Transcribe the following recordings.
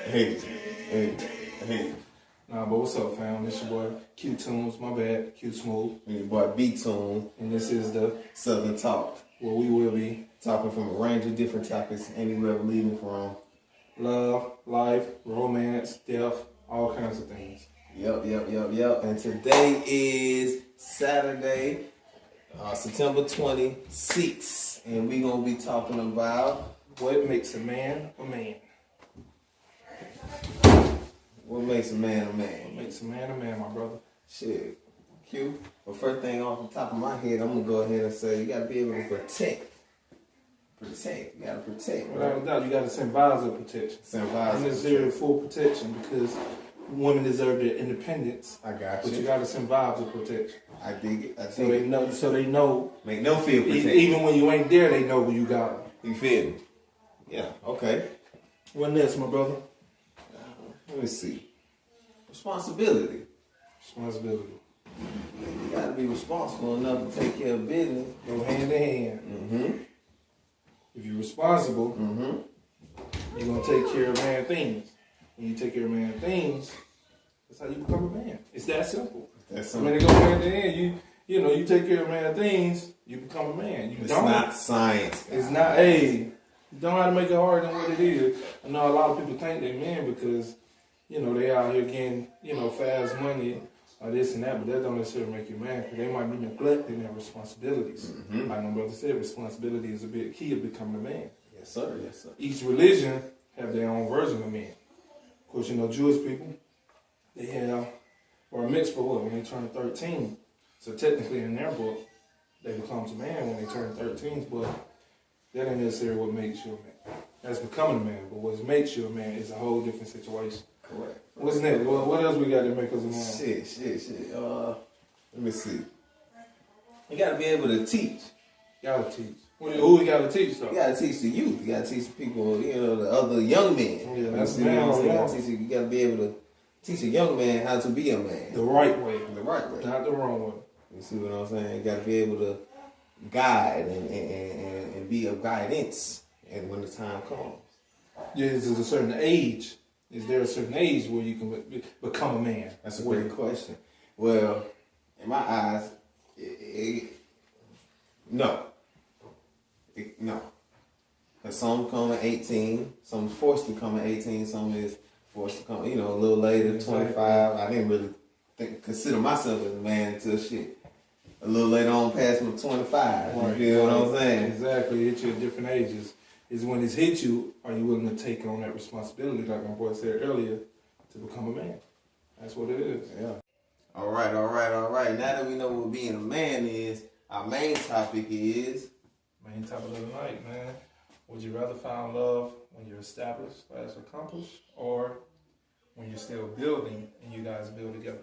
Hey, hey, hey. Nah, but what's up, fam? This your boy Q Tunes, my bad, Q Smooth. And your boy B-Tune. And this is the Southern Talk. where we will be Talking from a range of different topics, anywhere we're leading from. love, life, romance, death, all kinds of things. Yep. And today is Saturday, September 26th. And we're going to be talking about What makes a man a man? what makes a man a What man. makes a man, my brother? Shit. Q. Well, first thing off the top of my head, I'm going to go ahead and say you got to be able to protect. You got to protect. Without a doubt, you got to send vibes of protection. Send vibes of Unnecessary full protection because women deserve their independence. I got But you you. got to send vibes of protection. I dig it. So they know. Make no feel protected. Even when you ain't there, they know who you got. You feel me? Yeah, okay. What next, my brother? Let me see. Responsibility. Responsibility. You gotta be responsible enough to take care of business. Go hand in hand. Mm-hmm. If you're responsible, Mm-hmm. you're gonna take care of man things. When you take care of man things, that's how you become a man. It's that simple. That's I mean, something. it go hand in hand. You take care of man things, you become a man. You It's don't. not science. It's not. Hey, you don't have to make it harder than what it is. I know a lot of people think they're men because they out here getting fast money or this and that, but that don't necessarily make you a man because they might be neglecting their responsibilities. Mm-hmm. Like my brother said, responsibility is a big key of becoming a man. Yes, sir. Yes, sir. Each religion have their own version of men. Of course, Jewish people, they have, or a mitzvah when they turn 13. So technically in their book, they become a man when they turn 13, but that ain't necessarily what makes you a man. That's becoming a man, but what makes you a man is a whole different situation. Correct. What's next? What else we got to make us a man? Shit. Let me see. You gotta be able to teach. Gotta teach. Who we gotta teach though? You gotta teach the youth. You gotta teach people, the other young men. Yeah, that's you know what I'm saying? man. You gotta be able to teach a young man how to be a man. The right way, The right way. not the wrong way. You see what I'm saying? You got to be able to guide and be of guidance, and when the time comes. Yeah, there's a certain age. Is there a certain age where you can become a man? That's a great question. Well, in my eyes, no. No. Because some come at 18, some forced to come at 18, some is forced to come, a little later, Exactly. 25. I didn't really consider myself as a man until a little later on past my 25. Right. You feel what I'm saying? Exactly. It hit you at different ages. Is when it's hit you, are you willing to take on that responsibility, like my boy said earlier, to become a man? That's what it is. Yeah. All right. Now that we know what being a man is, our main topic is Main topic of the night, man. Would you rather find love when you're established, accomplished, or when you're still building and you guys build together?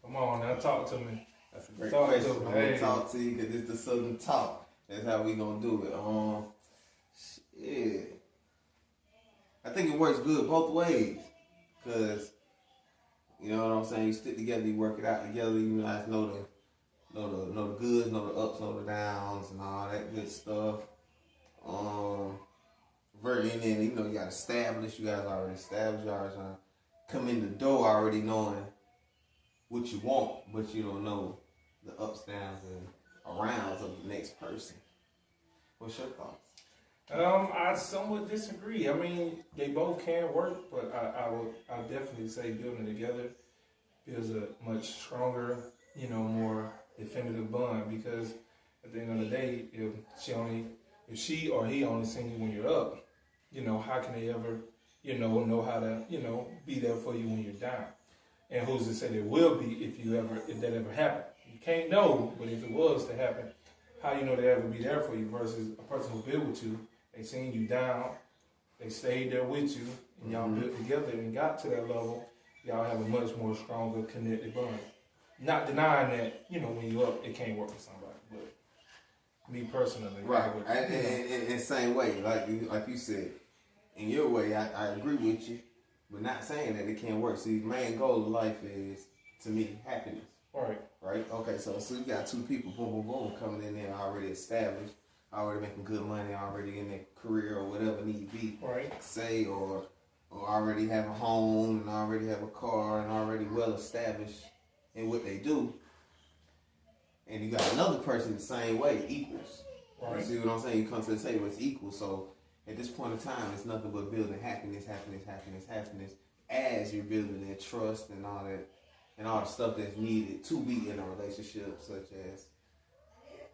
Come on now, talk to me. That's a great Talk to question. me. I'm gonna Hey. talk to you because it's the Southern Talk. That's how we gonna do it. Shit. I think it works good both ways. Cause you know what I'm saying. You stick together, you work it out together. You guys know the goods, know the ups, know the downs, and all that good stuff. And then you got established. You guys already established. You already trying to come in the door already knowing what you want, but you don't know the ups, downs, and arounds of the next person. What's your thoughts? I somewhat disagree. I mean, they both can work, but I definitely say building together builds a much stronger, more definitive bond. Because at the end of the day, if she or he only seen you when you're up, how can they ever, know how to, be there for you when you're down? And who's to say there will be if that ever happened? You can't know, but if it was to happen, how you know they ever be there for you versus a person who built with you, they seen you down, they stayed there with you, and y'all built together and got to that level, y'all have a much more stronger connected bond. Not denying that, when you up, it can't work with somebody, but me personally, Right. And same way, like you said, in your way, I agree with you, but not saying that it can't work. See, the main goal of life is, to me, happiness. Right. Right? Okay, so you got two people, boom, coming in there already established, already making good money, already in their career or whatever need to be, right, say, or already have a home and already have a car and already well established in what they do. And you got another person the same way, equals. right. You see what I'm saying? You come to the table, it's equal. So at this point in time, it's nothing but building happiness as you're building that trust and all that, and all the stuff that's needed to be in a relationship, such as,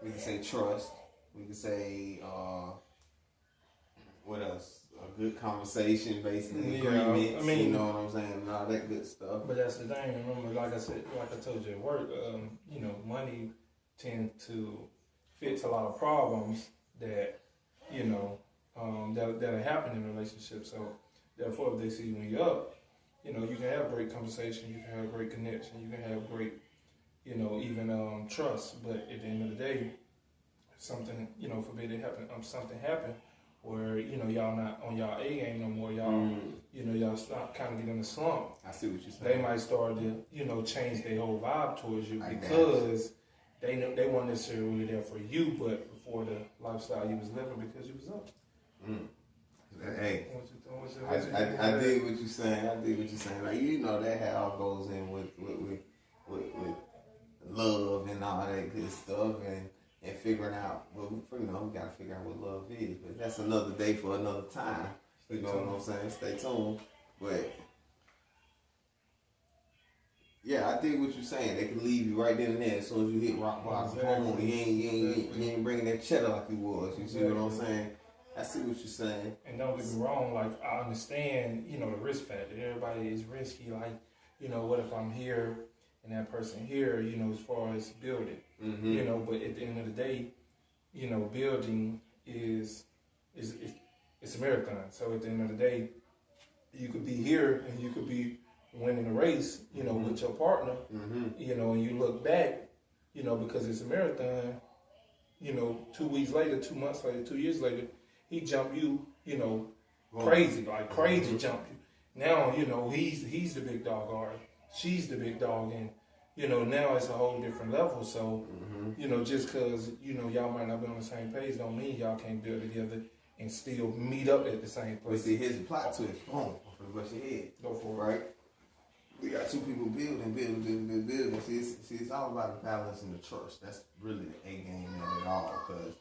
we can say trust, we can say, what else? A good conversation, basically, agreements, you know what I'm saying, and all that good stuff. But that's the thing. Remember, like I told you at work, money tends to fix a lot of problems that, that happen in relationships. So, therefore, if they see when you're up, you can have great conversation, you can have great connection, you can have great, even trust. But at the end of the day, if something, forbid it happen, something happen where, y'all not on y'all A game no more, y'all, y'all start kind of getting in a slump. I see what you're saying. They might start to, change their whole vibe towards you because they weren't necessarily there for you, but for the lifestyle you was living because you was up. Hey, I dig what you're saying. Like, that how it goes in with love and all that good stuff and figuring out, we got to figure out what love is. But that's another day for another time. You know what I'm saying? Stay tuned. But yeah, I dig what you're saying. They can leave you right then and there as soon as you hit rock bottom. Exactly. You ain't bringing that cheddar like you was. You see what I'm saying? I see what you're saying. And don't get me wrong, like, I understand, the risk factor. Everybody is risky. Like, what if I'm here and that person here, as far as building. Mm-hmm. But at the end of the day, building is it's a marathon. So at the end of the day, you could be here and you could be winning a race, with your partner, and you look back, because it's a marathon, 2 weeks later, 2 months later, 2 years later, he jumped you, crazy, like crazy jumped you. Now, he's the big dog, or she's the big dog, and, now it's a whole different level. So, just because, y'all might not be on the same page don't mean y'all can't build together and still meet up at the same place. But see, here's the plot twist. Boom, for the brush your head. Go for it. Right? We got two people building. See, it's all about the balance and the trust. That's really the A game of it all. Because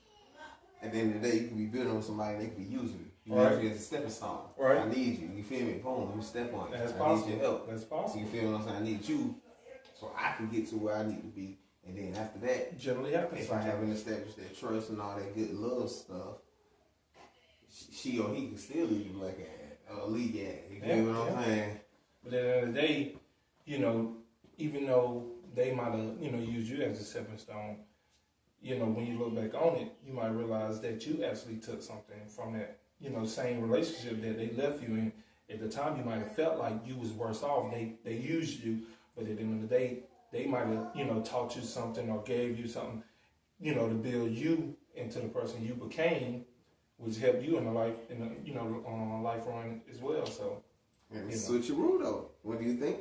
at the end of the day, you can be building with somebody, they can be using you. You use you as a stepping stone. Right. I need you. You feel me? Boom, let me step on it. That's I possible. need your help. That's possible. So you feel what I'm saying? I need you so I can get to where I need to be. And then after that, generally happens. If I haven't established that trust and all that good love stuff, she or he can still leave you like a league at. You feel what I'm saying? But at the end of the day, even though they might have, used you as a stepping stone, when you look back on it, you might realize that you actually took something from that, same relationship that they left you in. At the time, you might have felt like you was worse off. They used you, but at the end of the day, they might have, taught you something or gave you something, to build you into the person you became, which helped you in the life, life run as well. So, and switcheroo though. What do you think?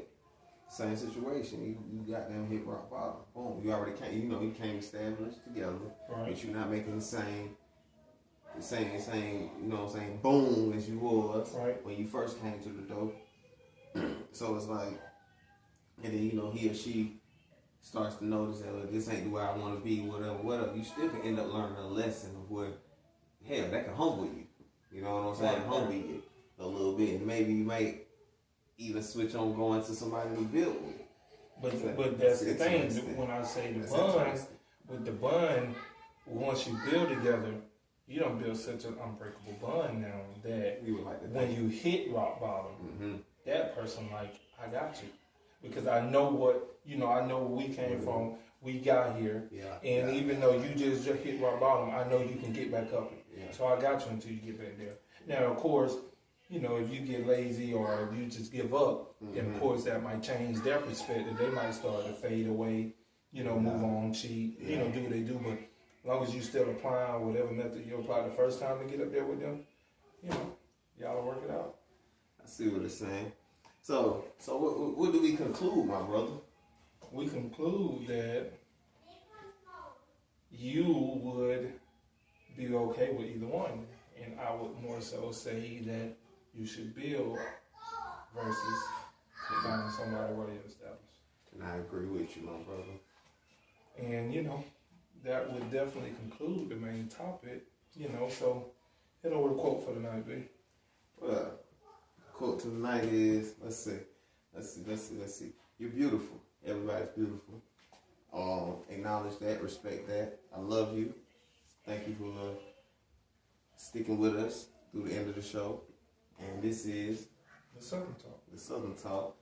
Same situation. You got them hit rock bottom. Boom. You already came. You came established together, right. But you're not making the same. You know what I'm saying? Boom, as you was right. When you first came to the door. So it's like, and then he or she starts to notice that this ain't the way I want to be. Whatever. You still can end up learning a lesson of where, hell, that can humble you. You know what I'm saying? Right. Humble you a little bit, and maybe you might even switch on going to somebody to build with. But that's the thing. When I say the bond, with the bond, once you build together, you don't build such an unbreakable bond now that when you hit rock bottom, that person I got you. Because I know what, I know where we came from, we got here, and even though you just hit rock bottom, I know you can get back up. So I got you until you get back there. Now, of course, if you get lazy or if you just give up, then of course that might change their perspective. They might start to fade away, move on, cheat, do what they do. But as long as you still applying whatever method you applied the first time to get up there with them, y'all will work it out. I see what it's saying. So what do we conclude, my brother? We conclude that you would be okay with either one. And I would more so say that you should build versus finding somebody already established. And I agree with you, my brother. And, that would definitely conclude the main topic, so hit over the quote for tonight, B. Well, quote tonight is, let's see. You're beautiful. Everybody's beautiful. Acknowledge that, respect that. I love you. Thank you for sticking with us through the end of the show. And this is The Southern Talk. The Southern Talk.